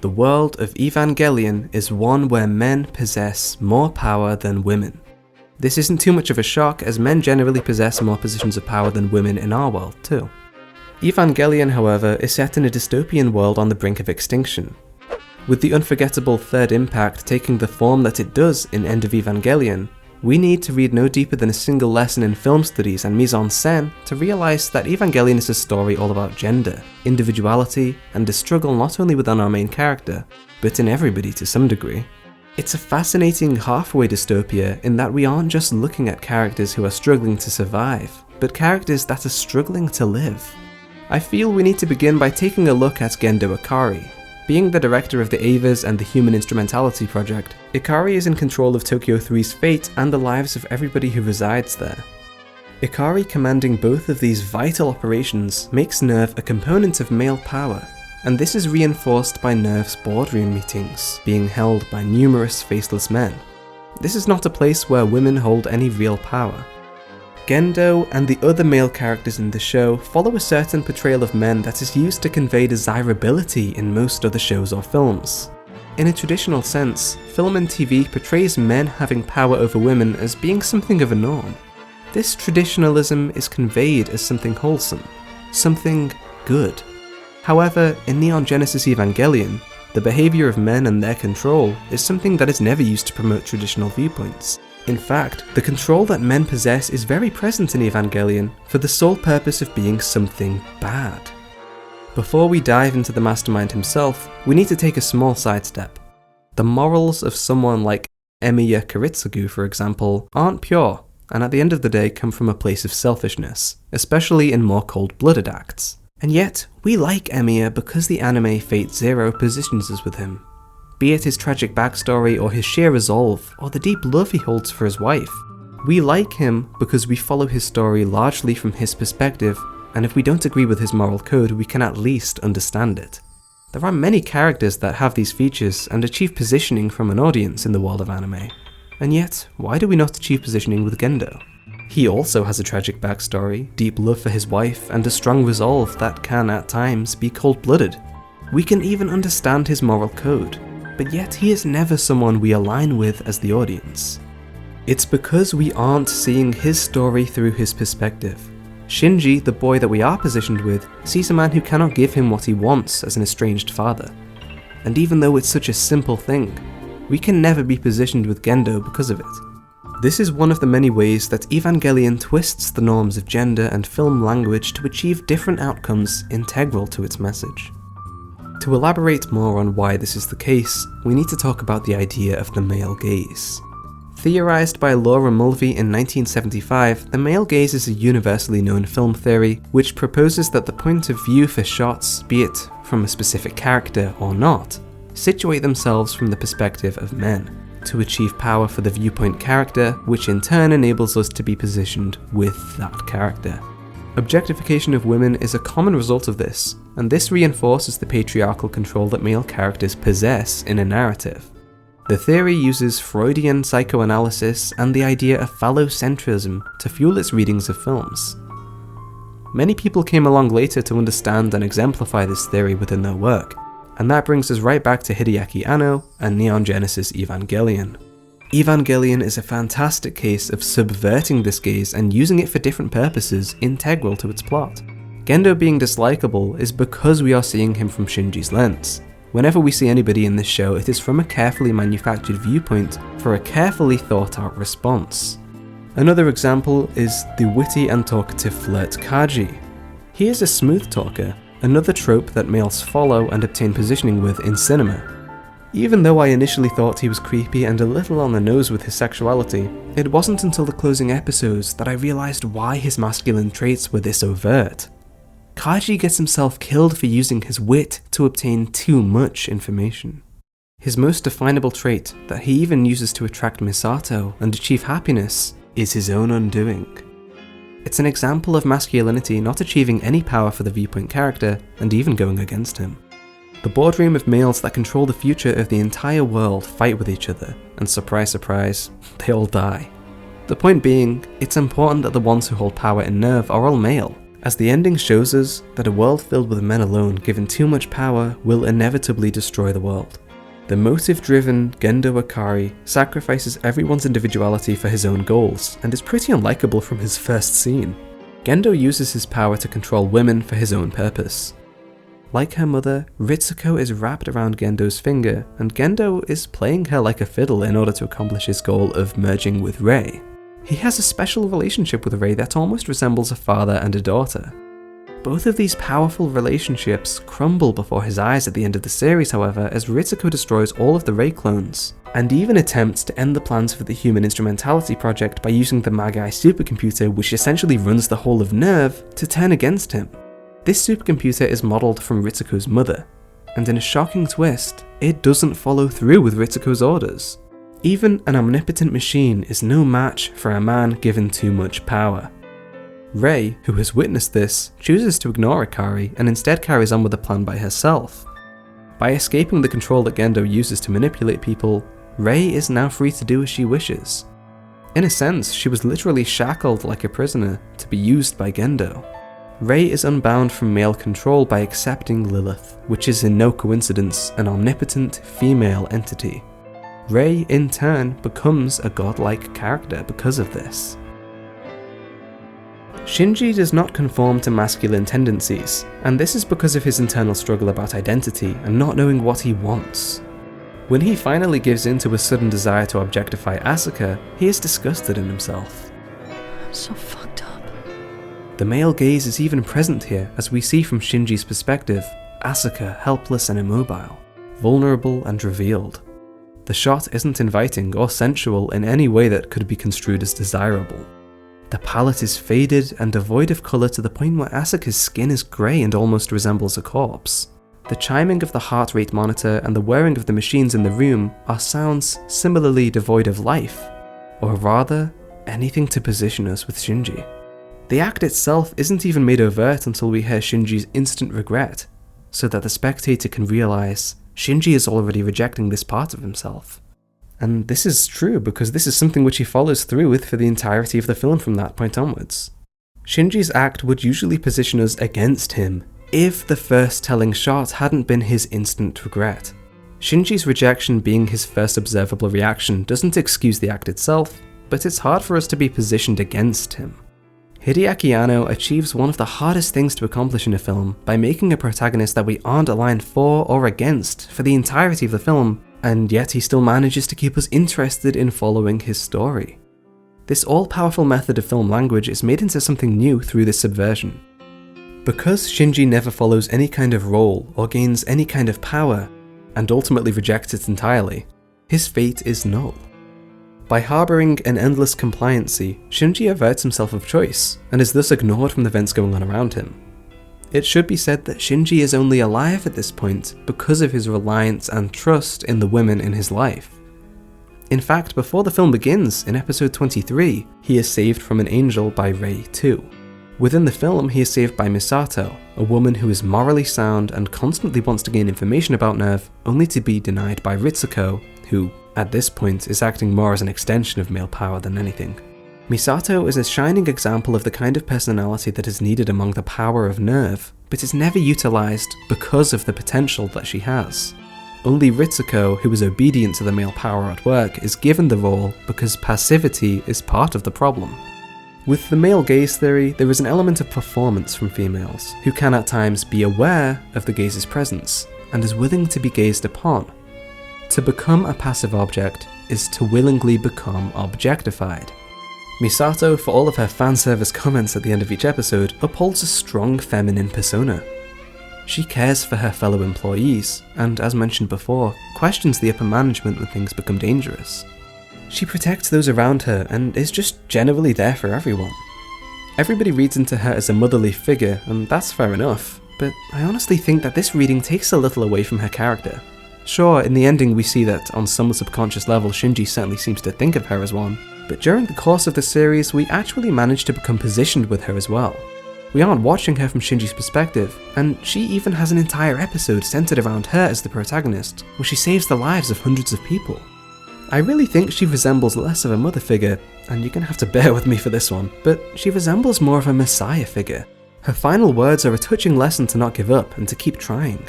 The world of Evangelion is one where men possess more power than women. This isn't too much of a shock, as men generally possess more positions of power than women in our world too. Evangelion, however, is set in a dystopian world on the brink of extinction. With the unforgettable third impact taking the form that it does in End of Evangelion, we need to read no deeper than a single lesson in film studies and mise-en-scène to realise that Evangelion is a story all about gender, individuality, and a struggle not only within our main character, but in everybody to some degree. It's a fascinating halfway dystopia in that we aren't just looking at characters who are struggling to survive, but characters that are struggling to live. I feel we need to begin by taking a look at Gendo Ikari. Being the director of the Avas and the Human Instrumentality Project, Ikari is in control of Tokyo 3's fate and the lives of everybody who resides there. Ikari commanding both of these vital operations makes NERV a component of male power, and this is reinforced by NERV's boardroom meetings, being held by numerous faceless men. This is not a place where women hold any real power. Gendo and the other male characters in the show follow a certain portrayal of men that is used to convey desirability in most other shows or films. In a traditional sense, film and TV portrays men having power over women as being something of a norm. This traditionalism is conveyed as something wholesome, something good. However, in Neon Genesis Evangelion, the behaviour of men and their control is something that is never used to promote traditional viewpoints. In fact, the control that men possess is very present in Evangelion for the sole purpose of being something bad. Before we dive into the mastermind himself, we need to take a small sidestep. The morals of someone like Emiya Kiritsugu, for example, aren't pure, and at the end of the day come from a place of selfishness, especially in more cold-blooded acts. And yet, we like Emiya because the anime Fate Zero positions us with him. Be it his tragic backstory or his sheer resolve, or the deep love he holds for his wife. We like him because we follow his story largely from his perspective, and if we don't agree with his moral code, we can at least understand it. There are many characters that have these features and achieve positioning from an audience in the world of anime. And yet, why do we not achieve positioning with Gendo? He also has a tragic backstory, deep love for his wife, and a strong resolve that can, at times, be cold-blooded. We can even understand his moral code, but yet he is never someone we align with as the audience. It's because we aren't seeing his story through his perspective. Shinji, the boy that we are positioned with, sees a man who cannot give him what he wants as an estranged father. And even though it's such a simple thing, we can never be positioned with Gendo because of it. This is one of the many ways that Evangelion twists the norms of gender and film language to achieve different outcomes integral to its message. To elaborate more on why this is the case, we need to talk about the idea of the male gaze. Theorized by Laura Mulvey in 1975, the male gaze is a universally known film theory which proposes that the point of view for shots, be it from a specific character or not, situate themselves from the perspective of men, to achieve power for the viewpoint character, which in turn enables us to be positioned with that character. Objectification of women is a common result of this, and this reinforces the patriarchal control that male characters possess in a narrative. The theory uses Freudian psychoanalysis and the idea of phallocentrism to fuel its readings of films. Many people came along later to understand and exemplify this theory within their work, and that brings us right back to Hideaki Anno and Neon Genesis Evangelion. Evangelion is a fantastic case of subverting this gaze and using it for different purposes integral to its plot. Gendo being dislikable is because we are seeing him from Shinji's lens. Whenever we see anybody in this show, it is from a carefully manufactured viewpoint for a carefully thought out response. Another example is the witty and talkative flirt Kaji. He is a smooth talker, another trope that males follow and obtain positioning with in cinema. Even though I initially thought he was creepy and a little on the nose with his sexuality, it wasn't until the closing episodes that I realised why his masculine traits were this overt. Kaji gets himself killed for using his wit to obtain too much information. His most definable trait, that he even uses to attract Misato and achieve happiness, is his own undoing. It's an example of masculinity not achieving any power for the viewpoint character and even going against him. The boardroom of males that control the future of the entire world fight with each other, and surprise surprise, they all die. The point being, it's important that the ones who hold power in NERV are all male, as the ending shows us that a world filled with men alone given too much power will inevitably destroy the world. The motive-driven Gendo Ikari sacrifices everyone's individuality for his own goals, and is pretty unlikable from his first scene. Gendo uses his power to control women for his own purpose. Like her mother, Ritsuko is wrapped around Gendo's finger, and Gendo is playing her like a fiddle in order to accomplish his goal of merging with Rei. He has a special relationship with Rei that almost resembles a father and a daughter. Both of these powerful relationships crumble before his eyes at the end of the series, however, as Ritsuko destroys all of the Rei clones, and even attempts to end the plans for the Human Instrumentality Project by using the Magai supercomputer, which essentially runs the whole of NERV, to turn against him. This supercomputer is modelled from Ritsuko's mother, and in a shocking twist, it doesn't follow through with Ritsuko's orders. Even an omnipotent machine is no match for a man given too much power. Rei, who has witnessed this, chooses to ignore Ikari and instead carries on with the plan by herself. By escaping the control that Gendo uses to manipulate people, Rei is now free to do as she wishes. In a sense, she was literally shackled like a prisoner to be used by Gendo. Rei is unbound from male control by accepting Lilith, which is in no coincidence an omnipotent female entity. Rei, in turn, becomes a godlike character because of this. Shinji does not conform to masculine tendencies, and this is because of his internal struggle about identity and not knowing what he wants. When he finally gives in to a sudden desire to objectify Asuka, he is disgusted in himself. I'm so fucked up. The male gaze is even present here, as we see from Shinji's perspective, Asuka helpless and immobile, vulnerable and revealed. The shot isn't inviting or sensual in any way that could be construed as desirable. The palette is faded and devoid of colour to the point where Asuka's skin is grey and almost resembles a corpse. The chiming of the heart rate monitor and the whirring of the machines in the room are sounds similarly devoid of life, or rather, anything to position us with Shinji. The act itself isn't even made overt until we hear Shinji's instant regret, so that the spectator can realise Shinji is already rejecting this part of himself. And this is true because this is something which he follows through with for the entirety of the film from that point onwards. Shinji's act would usually position us against him if the first telling shot hadn't been his instant regret. Shinji's rejection being his first observable reaction doesn't excuse the act itself, but it's hard for us to be positioned against him. Hideaki Anno achieves one of the hardest things to accomplish in a film by making a protagonist that we aren't aligned for or against for the entirety of the film, and yet he still manages to keep us interested in following his story. This all-powerful method of film language is made into something new through this subversion. Because Shinji never follows any kind of role or gains any kind of power, and ultimately rejects it entirely, his fate is null. By harbouring an endless compliancy, Shinji averts himself of choice, and is thus ignored from the events going on around him. It should be said that Shinji is only alive at this point because of his reliance and trust in the women in his life. In fact, before the film begins, in episode 23, he is saved from an angel by Rei too. Within the film, he is saved by Misato, a woman who is morally sound and constantly wants to gain information about NERV, only to be denied by Ritsuko, who, at this point, is acting more as an extension of male power than anything. Misato is a shining example of the kind of personality that is needed among the power of NERV, but is never utilised because of the potential that she has. Only Ritsuko, who is obedient to the male power at work, is given the role because passivity is part of the problem. With the male gaze theory, there is an element of performance from females, who can at times be aware of the gaze's presence, and is willing to be gazed upon. To become a passive object is to willingly become objectified. Misato, for all of her fan service comments at the end of each episode, upholds a strong feminine persona. She cares for her fellow employees, and as mentioned before, questions the upper management when things become dangerous. She protects those around her and is just generally there for everyone. Everybody reads into her as a motherly figure, and that's fair enough, but I honestly think that this reading takes a little away from her character. Sure, in the ending we see that on some subconscious level Shinji certainly seems to think of her as one, but during the course of the series we actually manage to become positioned with her as well. We aren't watching her from Shinji's perspective, and she even has an entire episode centered around her as the protagonist, where she saves the lives of hundreds of people. I really think she resembles less of a mother figure, and you're gonna have to bear with me for this one, but she resembles more of a messiah figure. Her final words are a touching lesson to not give up and to keep trying.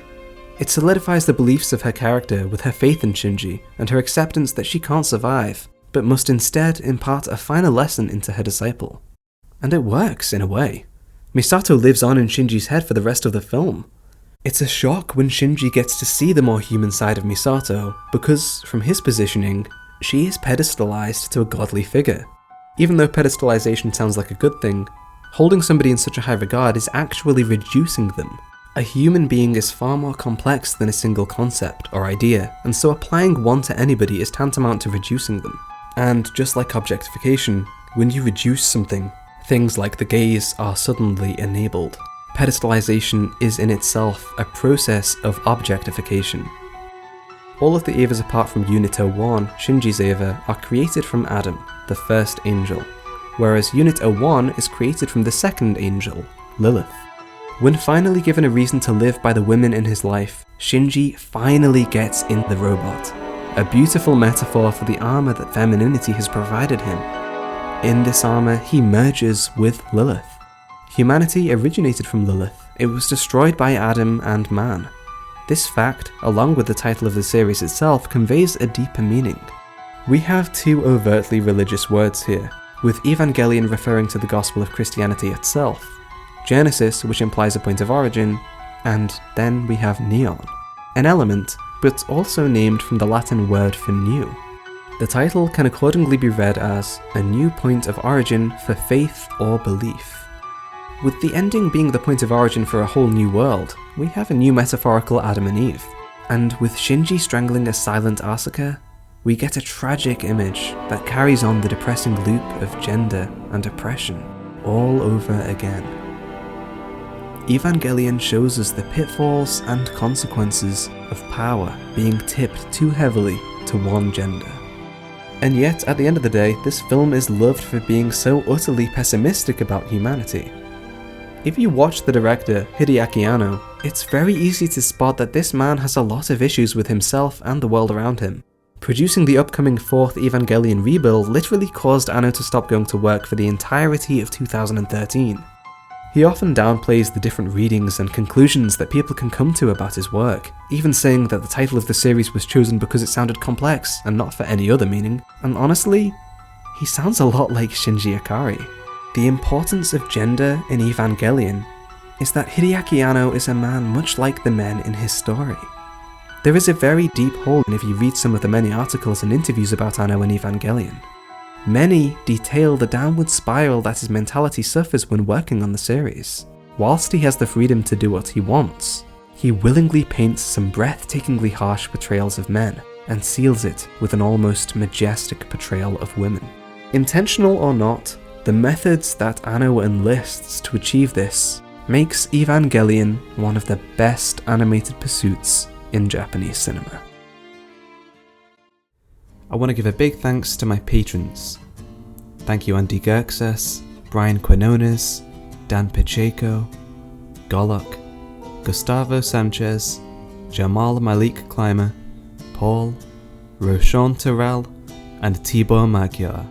It solidifies the beliefs of her character with her faith in Shinji and her acceptance that she can't survive, but must instead impart a final lesson into her disciple. And it works, in a way. Misato lives on in Shinji's head for the rest of the film. It's a shock when Shinji gets to see the more human side of Misato, because, from his positioning, she is pedestalized to a godly figure. Even though pedestalization sounds like a good thing, holding somebody in such a high regard is actually reducing them. A human being is far more complex than a single concept or idea, and so applying one to anybody is tantamount to reducing them. And just like objectification, when you reduce something, things like the gaze are suddenly enabled. Pedestalization is in itself a process of objectification. All of the Evas apart from Unit 01, Shinji's Eva, are created from Adam, the first angel, whereas Unit 01 is created from the second angel, Lilith. When finally given a reason to live by the women in his life, Shinji finally gets in the robot, a beautiful metaphor for the armor that femininity has provided him. In this armor, he merges with Lilith. Humanity originated from Lilith. It was destroyed by Adam and man. This fact, along with the title of the series itself, conveys a deeper meaning. We have two overtly religious words here, with Evangelion referring to the gospel of Christianity itself, Genesis, which implies a point of origin, and then we have neon, an element, but also named from the Latin word for new. The title can accordingly be read as a new point of origin for faith or belief. With the ending being the point of origin for a whole new world, we have a new metaphorical Adam and Eve. And with Shinji strangling a silent Asuka, we get a tragic image that carries on the depressing loop of gender and oppression all over again. Evangelion shows us the pitfalls and consequences of power being tipped too heavily to one gender. And yet, at the end of the day, this film is loved for being so utterly pessimistic about humanity. If you watch the director, Hideaki Anno, it's very easy to spot that this man has a lot of issues with himself and the world around him. Producing the upcoming 4th Evangelion rebuild literally caused Anno to stop going to work for the entirety of 2013. He often downplays the different readings and conclusions that people can come to about his work, even saying that the title of the series was chosen because it sounded complex and not for any other meaning, and honestly, he sounds a lot like Shinji Ikari. The importance of gender in Evangelion is that Hideaki Anno is a man much like the men in his story. There is a very deep hole if you read some of the many articles and interviews about Anno in Evangelion. Many detail the downward spiral that his mentality suffers when working on the series. Whilst he has the freedom to do what he wants, he willingly paints some breathtakingly harsh portrayals of men, and seals it with an almost majestic portrayal of women. Intentional or not, the methods that Anno enlists to achieve this makes Evangelion one of the best animated pursuits in Japanese cinema. I want to give a big thanks to my patrons. Thank you Andy Gerxes, Brian Quinones, Dan Pacheco, Golok, Gustavo Sanchez, Jamal Malik Clymer, Paul, Roshan Terrell, and Tibor Magyar.